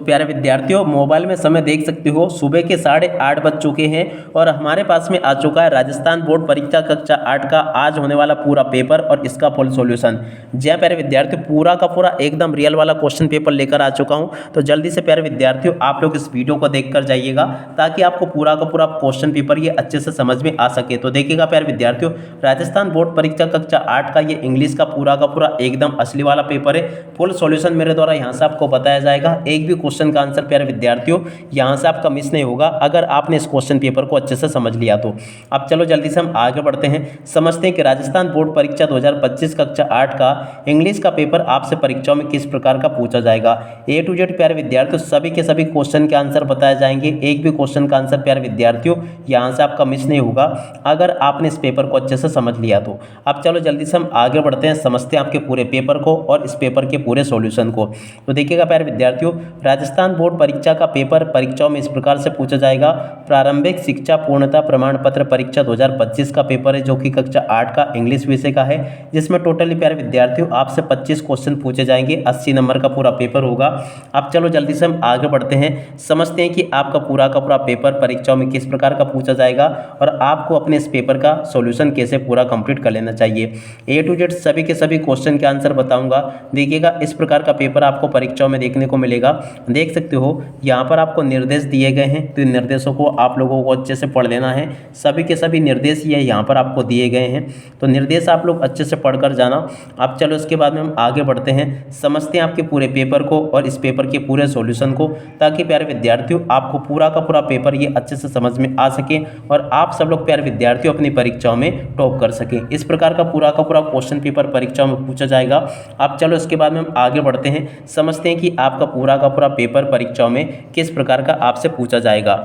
प्यारे विद्यार्थियों, मोबाइल में समय देख सकते हो, सुबह के 8:30 बज चुके हैं और हमारे पास में आ चुका है राजस्थान बोर्ड परीक्षा कक्षा 8 का आज होने वाला पूरा पेपर और इसका फुल सॉल्यूशन। जी हाँ प्यारे विद्यार्थियों, पूरा का पूरा एकदम रियल वाला क्वेश्चन पेपर लेकर आ चुका हूँ। तो जल्दी से प्यारे विद्यार्थियों आप लोग इस वीडियो को देखकर जाइएगा ताकि आपको पूरा का पूरा क्वेश्चन पेपर ये अच्छे से समझ में आ सके। तो देखिएगा प्यारे विद्यार्थियों, राजस्थान बोर्ड परीक्षा कक्षा 8 का ये इंग्लिश का पूरा एकदम असली वाला पेपर है। फुल सॉल्यूशन मेरे द्वारा यहाँ से आपको बताया जाएगा। एक भी क्वेश्चन का आंसर प्यारे विद्यार्थियों यहाँ से आपका मिस नहीं होगा अगर आपने इस क्वेश्चन पेपर को अच्छे से समझ लिया तो। अब चलो जल्दी से हम आगे बढ़ते हैं, समझते हैं कि राजस्थान बोर्ड परीक्षा 2025 कक्षा 8 का इंग्लिश का पेपर आपसे परीक्षाओं में किस प्रकार का पूछा जाएगा। ए टू जेड प्यारे विद्यार्थियों सभी के सभी क्वेश्चन के आंसर बताए जाएंगे। एक भी क्वेश्चन का आंसर प्यारे विद्यार्थियों यहाँ से आपका मिस नहीं होगा अगर आपने इस पेपर को अच्छे से समझ लिया तो। अब चलो जल्दी से हम आगे बढ़ते हैं, समझते हैं आपके पूरे पेपर को और इस पेपर के पूरे सॉल्यूशन को। तो देखिएगा प्यारे विद्यार्थियों, राजस्थान बोर्ड परीक्षा का पेपर परीक्षाओं में इस प्रकार से पूछा जाएगा। प्रारंभिक शिक्षा पूर्णता प्रमाण पत्र परीक्षा 2025 का पेपर है जो कि कक्षा 8 का इंग्लिश विषय का है, जिसमें टोटली प्यारे विद्यार्थियों आपसे 25 क्वेश्चन पूछे जाएंगे। 80 नंबर का पूरा पेपर होगा। अब चलो जल्दी से हम आगे बढ़ते हैं, समझते हैं कि आपका पूरा का पूरा पेपर परीक्षाओं में किस प्रकार का पूछा जाएगा और आपको अपने इस पेपर का सॉल्यूशन कैसे पूरा कंप्लीट कर लेना चाहिए। ए टू जेड सभी के सभी क्वेश्चन के आंसर बताऊंगा। देखिएगा इस प्रकार का पेपर आपको परीक्षाओं में देखने को मिलेगा। देख सकते हो यहाँ पर आपको निर्देश दिए गए हैं, तो इन निर्देशों को आप लोगों को अच्छे से पढ़ लेना है। सभी के सभी निर्देश ये यहाँ पर आपको दिए गए हैं, तो निर्देश आप लोग अच्छे से पढ़कर जाना। अब चलो इसके बाद में हम आगे बढ़ते हैं, समझते हैं आपके पूरे पेपर को और इस पेपर के पूरे सॉल्यूशन को, ताकि प्यारे विद्यार्थियों आपको पूरा का पूरा पेपर ये अच्छे से समझ में आ सके और आप सब लोग प्यारे विद्यार्थियों अपनी परीक्षाओं में टॉप कर सकें। इस प्रकार का पूरा क्वेश्चन पेपर परीक्षाओं में पूछा जाएगा। अब चलो इसके बाद में हम आगे बढ़ते हैं, समझते हैं कि आपका पूरा का पूरा पेपर परीक्षाओं में किस प्रकार का आपसे पूछा जाएगा।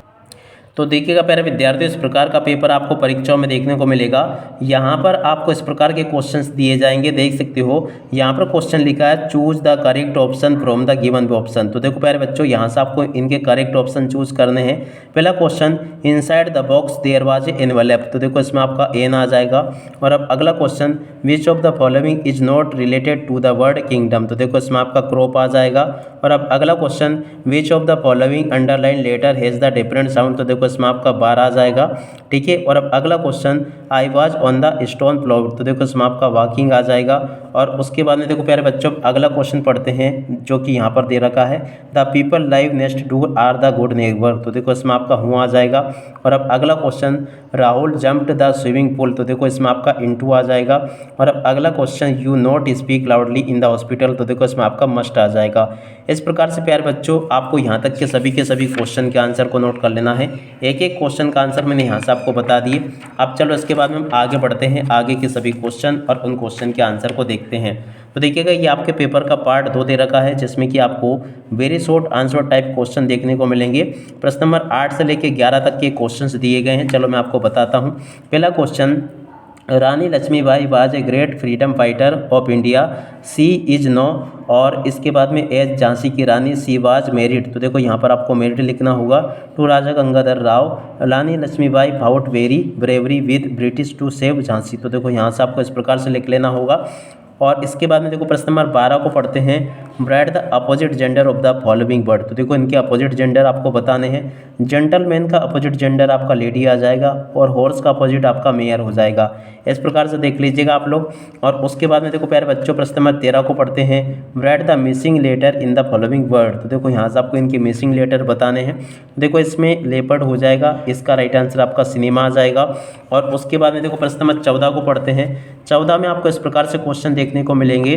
तो देखिएगा प्यारे विद्यार्थियों, इस प्रकार का पेपर आपको परीक्षाओं में देखने को मिलेगा। यहाँ पर आपको इस प्रकार के क्वेश्चंस दिए जाएंगे। देख सकते हो यहाँ पर क्वेश्चन लिखा है choose the correct option from the given option. तो देखो प्यारे बच्चों, यहाँ से आपको इनके करेक्ट ऑप्शन चूज करने हैं। पहला question, inside the box there was a envelope. तो देखो इसमें आपका एन आ जाएगा। और अब अगला question, which of the following is not related to the word kingdom. तो देखो इसमें आपका क्रॉप आ जाएगा। और अब अगला question, which of the following underline letter has the different sound. तो देखो इसमें आपका 12 आ जाएगा। ठीक है। और अब अगला question, I was on the stone floor. तो देखो इसमें आपका वॉकिंग आ जाएगा। और उसके बाद में देखो प्यारे बच्चों अगला क्वेश्चन पढ़ते हैं जो कि यहाँ पर दे रखा है, the people live next door are the good neighbour. तो देखो इसमें आपका हुआ आ जाएगा। और अब अगला question, Rahul jumped the swimming pool. तो देखो इसमें आपका इनटू आ जाएगा। और अब अगला question, you not speak loudly in the hospital. तो देखो इसमें आपका मस्ट आ जाएगा। इस प्रकार से प्यारे बच्चों आपको यहाँ तक के सभी क्वेश्चन के आंसर को नोट कर लेना है। एक एक क्वेश्चन का आंसर मैंने यहाँ से आपको बता दिए। अब चलो इसके बाद में हम आगे बढ़ते हैं, आगे के सभी क्वेश्चन और उन क्वेश्चन के आंसर को देखते हैं। तो देखिएगा ये आपके पेपर का पार्ट 2 दे रखा है, जिसमें कि आपको very short answer type question देखने को मिलेंगे। प्रश्न नंबर 8 से लेकर 11 तक के क्वेश्चंस दिए गए हैं। चलो मैं आपको बताता हूँ। पहला question, Rani Lakshmibai was a great freedom fighter of India, she is known. और इसके बाद में एज झांसी की रानी, सी वाज मैरिड। तो देखो यहाँ पर आपको मैरिड लिखना होगा to Raja Gangadhar Rao. Rani Lakshmibai fought very bravery with British to save Jhansi. तो देखो यहाँ से आपको इस प्रकार से लिख लेना होगा। और इसके बाद में देखो प्रश्न नंबर 12 को पढ़ते हैं, bright the opposite gender of the following word. तो देखो इनके अपोजिट जेंडर आपको बताने हैं। जेंटलमैन का अपोजिट जेंडर आपका लेडी आ जाएगा और हॉर्स का अपोजिट आपका मेयर हो जाएगा। इस प्रकार से देख लीजिएगा आप लोग। और उसके बाद में देखो प्यारे बच्चों प्रश्न नंबर 13 को पढ़ते हैं, write the missing letter in the following word. तो देखो यहाँ से आपको इनके मिसिंग लेटर बताने हैं। देखो इसमें लेपर्ड हो जाएगा, इसका राइट आंसर आपका सिनेमा आ जाएगा। और उसके बाद में देखो प्रश्न नंबर 14 को पढ़ते हैं। 14 में आपको इस प्रकार से क्वेश्चन देखने को मिलेंगे।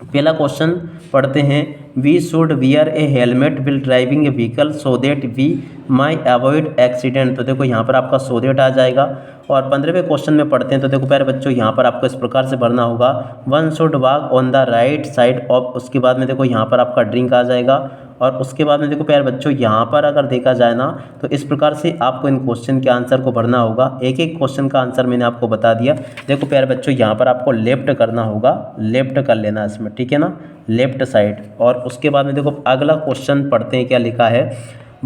पहला क्वेश्चन पढ़ते हैं, we should wear a helmet while driving a vehicle so that we may avoid accident. तो देखो यहाँ पर आपका सो दैट आ जाएगा। और 15वें क्वेश्चन में पढ़ते हैं। तो देखो प्यारे बच्चों यहाँ पर आपको इस प्रकार से भरना होगा, one should walk on the right side of. उसके बाद में देखो यहाँ पर आपका ड्रिंक आ जाएगा। और उसके बाद में देखो प्यारे बच्चों यहाँ पर अगर देखा जाए ना, तो इस प्रकार से आपको इन क्वेश्चन के आंसर को भरना होगा। एक एक क्वेश्चन का आंसर मैंने आपको बता दिया। देखो प्यारे बच्चों यहाँ पर आपको लेफ्ट करना होगा, लेफ्ट कर लेना इसमें, ठीक है ना, लेफ्ट साइड। और उसके बाद में देखो अगला क्वेश्चन पढ़ते हैं, क्या लिखा है,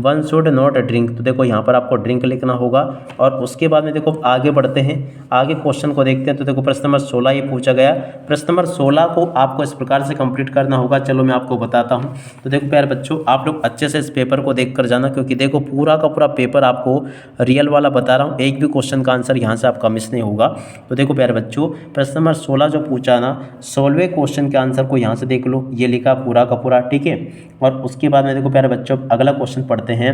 वन शुड नॉट ड्रिंक, तो देखो यहाँ पर आपको ड्रिंक लिखना होगा। और उसके बाद में देखो आगे बढ़ते हैं, आगे क्वेश्चन को देखते हैं। तो देखो प्रश्न नंबर 16 ये पूछा गया। प्रश्न नंबर 16 को आपको इस प्रकार से कंप्लीट करना होगा। चलो मैं आपको बताता हूँ। तो देखो प्यारे बच्चों, आप लोग अच्छे से इस पेपर को देख कर जाना, क्योंकि देखो पूरा का पूरा पेपर आपको रियल वाला बता रहा हूँ, एक भी क्वेश्चन का आंसर यहाँ से आपका मिस नहीं होगा। तो देखो प्यारे बच्चों, प्रश्न नंबर 16 जो पूछा ना, 16वें क्वेश्चन के आंसर को यहाँ से देख लो, ये लिखा पूरा का पूरा, ठीक है। और उसके बाद में देखो प्यारे बच्चों अगला क्वेश्चन पढ़ते हैं।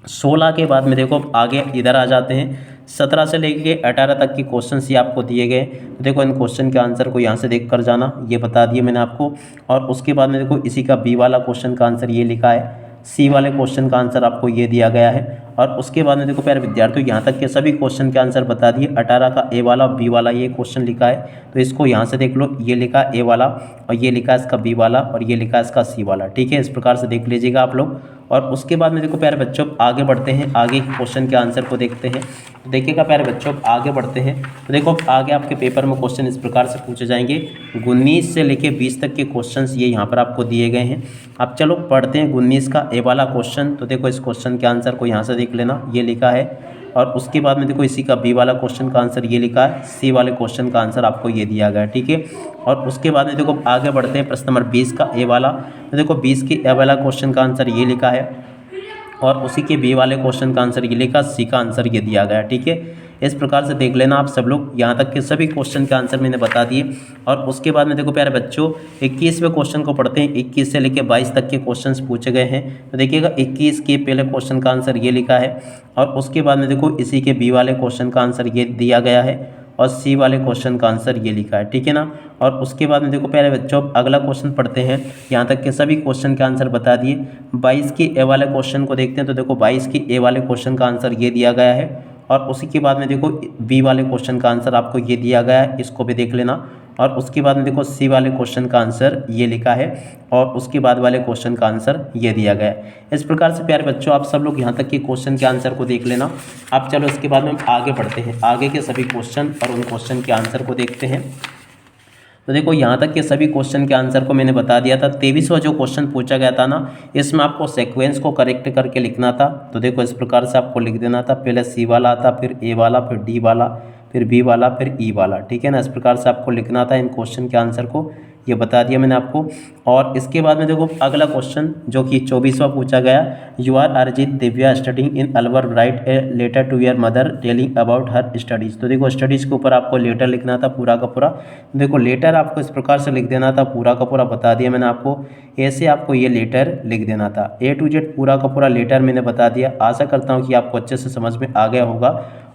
16 के बाद में देखो आगे इधर आ जाते हैं, 17 से लेके 18 तक के क्वेश्चन ही आपको दिए गए। तो देखो इन क्वेश्चन के आंसर को यहाँ से देख कर जाना, ये बता दिए मैंने आपको। और उसके बाद में देखो इसी का बी वाला क्वेश्चन का आंसर ये लिखा है, सी वाले क्वेश्चन का आंसर आपको ये दिया गया है। और उसके बाद में देखो प्यारे विद्यार्थियों, यहाँ तक के सभी क्वेश्चन के आंसर बता दिए। 18 का ए वाला बी वाला ये क्वेश्चन लिखा है, तो इसको यहाँ से देख लो, ये लिखा ए वाला और ये लिखा इसका बी वाला और ये लिखा इसका सी वाला, ठीक है। इस प्रकार से देख लीजिएगा आप लोग। और उसके बाद में देखो प्यारे बच्चों आगे बढ़ते हैं, आगे क्वेश्चन के आंसर को देखते हैं। तो देखिएगा प्यारे बच्चों आगे बढ़ते हैं। तो देखो आगे आपके पेपर में क्वेश्चन इस प्रकार से पूछे जाएंगे, 19 से लेके 20 तक के क्वेश्चंस ये यहाँ पर आपको दिए गए हैं। अब चलो पढ़ते हैं 19 का ए वाला क्वेश्चन। तो देखो इस क्वेश्चन के आंसर को यहाँ से देख लेना, ये लिखा है। और उसके बाद में देखो इसी का बी वाला क्वेश्चन का आंसर ये लिखा है, सी वाले क्वेश्चन का आंसर आपको ये दिया गया है, ठीक है। और उसके बाद में देखो आगे बढ़ते हैं, प्रश्न नंबर 20 का ए वाला। तो देखो 20 के ए वाला क्वेश्चन का आंसर ये लिखा है और उसी के बी वाले क्वेश्चन का आंसर ये लिखा, सी का आंसर ये दिया गया, ठीक है। इस प्रकार से देख लेना आप सब लोग, यहाँ तक के सभी क्वेश्चन के आंसर मैंने बता दिए। और उसके बाद में देखो प्यारे बच्चों 21वें क्वेश्चन को पढ़ते हैं। 21 से लेकर 22 तक के क्वेश्चंस पूछे गए हैं। तो देखिएगा 21 के पहले क्वेश्चन का आंसर ये लिखा है और उसके बाद में देखो इसी के बी वाले क्वेश्चन का आंसर ये दिया गया है और सी वाले क्वेश्चन का आंसर ये लिखा है, ठीक है ना। और उसके बाद में देखो प्यारे बच्चों अगला क्वेश्चन पढ़ते हैं। यहाँ तक के सभी क्वेश्चन के आंसर बता दिए। 22 के ए वाले क्वेश्चन को देखते हैं। तो देखो 22 के ए वाले क्वेश्चन का आंसर ये दिया गया है और उसी के बाद में देखो बी वाले क्वेश्चन का आंसर आपको ये दिया गया है, इसको भी देख लेना। और उसके बाद में देखो सी वाले क्वेश्चन का आंसर ये लिखा है और उसके बाद वाले क्वेश्चन का आंसर ये दिया गया है। इस प्रकार से प्यारे बच्चों आप सब लोग यहाँ तक के क्वेश्चन के आंसर को देख लेना। अब चलो इसके बाद में हम आगे बढ़ते हैं, आगे के सभी क्वेश्चन और उन क्वेश्चन के आंसर को देखते हैं। तो देखो यहाँ तक के सभी क्वेश्चन के आंसर को मैंने बता दिया था। 23वां जो क्वेश्चन पूछा गया था ना, इसमें आपको सीक्वेंस को करेक्ट करके लिखना था। तो देखो इस प्रकार से आपको लिख देना था, पहले सी वाला आता, फिर ए वाला, फिर डी वाला, फिर बी वाला, फिर ई वाला, ठीक है ना। इस प्रकार से आपको लिखना था इन क्वेश्चन के आंसर को, ये बता दिया मैंने आपको। और इसके बाद में देखो अगला क्वेश्चन जो कि 24वां पूछा गया, you are Arijit Divya studying in Alwar, write a letter to your mother telling about her studies. तो देखो स्टडीज़ के ऊपर आपको लेटर लिखना था पूरा का पूरा। देखो लेटर आपको इस प्रकार से लिख देना था, पूरा का पूरा बता दिया मैंने आपको। ऐसे आपको ये लेटर लिख देना था, A to Z पूरा का पूरा लेटर मैंने बता दिया। आशा करता हूँ कि आपको अच्छे से समझ में आ गया होगा।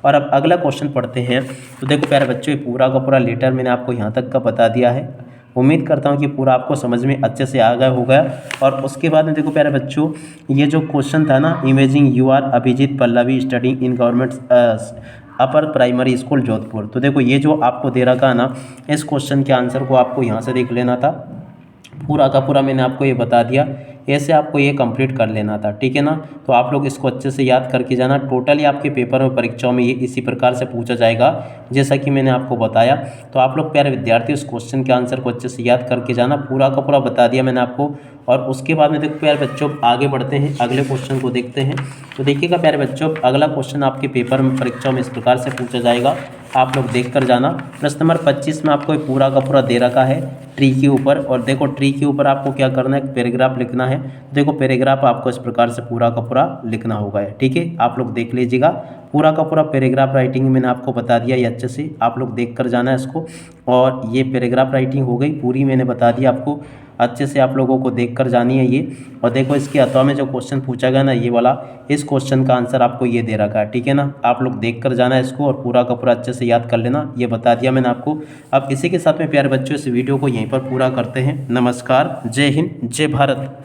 और अब अगला क्वेश्चन पढ़ते हैं। तो देखो प्यारे बच्चों ये पूरा का पूरा लेटर मैंने आपको यहाँ तक का बता दिया है। उम्मीद करता हूँ कि पूरा आपको समझ में अच्छे से आ गया होगा। और उसके बाद में देखो प्यारे बच्चों ये जो क्वेश्चन था ना, imagine you are Abhijit Pallavi studying in government upper primary school Jodhpur. तो देखो ये जो आपको दे रखा है ना, इस क्वेश्चन के आंसर को आपको यहाँ से देख लेना था। पूरा का पूरा मैंने आपको ये बता दिया, ऐसे आपको ये कंप्लीट कर लेना था, ठीक है ना। तो आप लोग इसको अच्छे से याद करके जाना। टोटली आपके पेपर में परीक्षाओं में ये इसी प्रकार से पूछा जाएगा जैसा कि मैंने आपको बताया। तो आप लोग प्यारे विद्यार्थी उस क्वेश्चन के आंसर को अच्छे से याद करके जाना। पूरा का पूरा बता दिया मैंने आपको। और उसके बाद में देखो प्यारे बच्चों आगे बढ़ते हैं, अगले क्वेश्चन को देखते हैं। तो देखिएगा प्यारे बच्चों अगला क्वेश्चन आपके पेपर में परीक्षाओं में इस प्रकार से पूछा जाएगा, आप लोग देख कर जाना। प्रश्न नंबर 25 में आपको पूरा का पूरा दे रखा है ट्री के ऊपर। और देखो ट्री के ऊपर आपको क्या करना है, पैराग्राफ लिखना है। देखो पैराग्राफ आपको इस प्रकार से पूरा का पूरा लिखना होगा, ठीक है। आप लोग देख लीजिएगा, पूरा का पूरा पैराग्राफ राइटिंग मैंने आपको बता दिया, ये अच्छे से आप लोग देख कर जाना है इसको। और ये पैराग्राफ राइटिंग हो गई पूरी, मैंने बता दिया आपको। अच्छे से आप लोगों को देख कर जानी है ये। और देखो इसके अथवा में जो क्वेश्चन पूछा गया ना, ये वाला, इस क्वेश्चन का आंसर आपको ये दे रखा है, ठीक है ना। आप लोग देख कर जाना है इसको और पूरा का पूरा अच्छे से याद कर लेना, ये बता दिया मैंने आपको। अब इसी के साथ में प्यारे बच्चों इस वीडियो को यहीं पर पूरा करते हैं। नमस्कार, जय हिंद, जय भारत।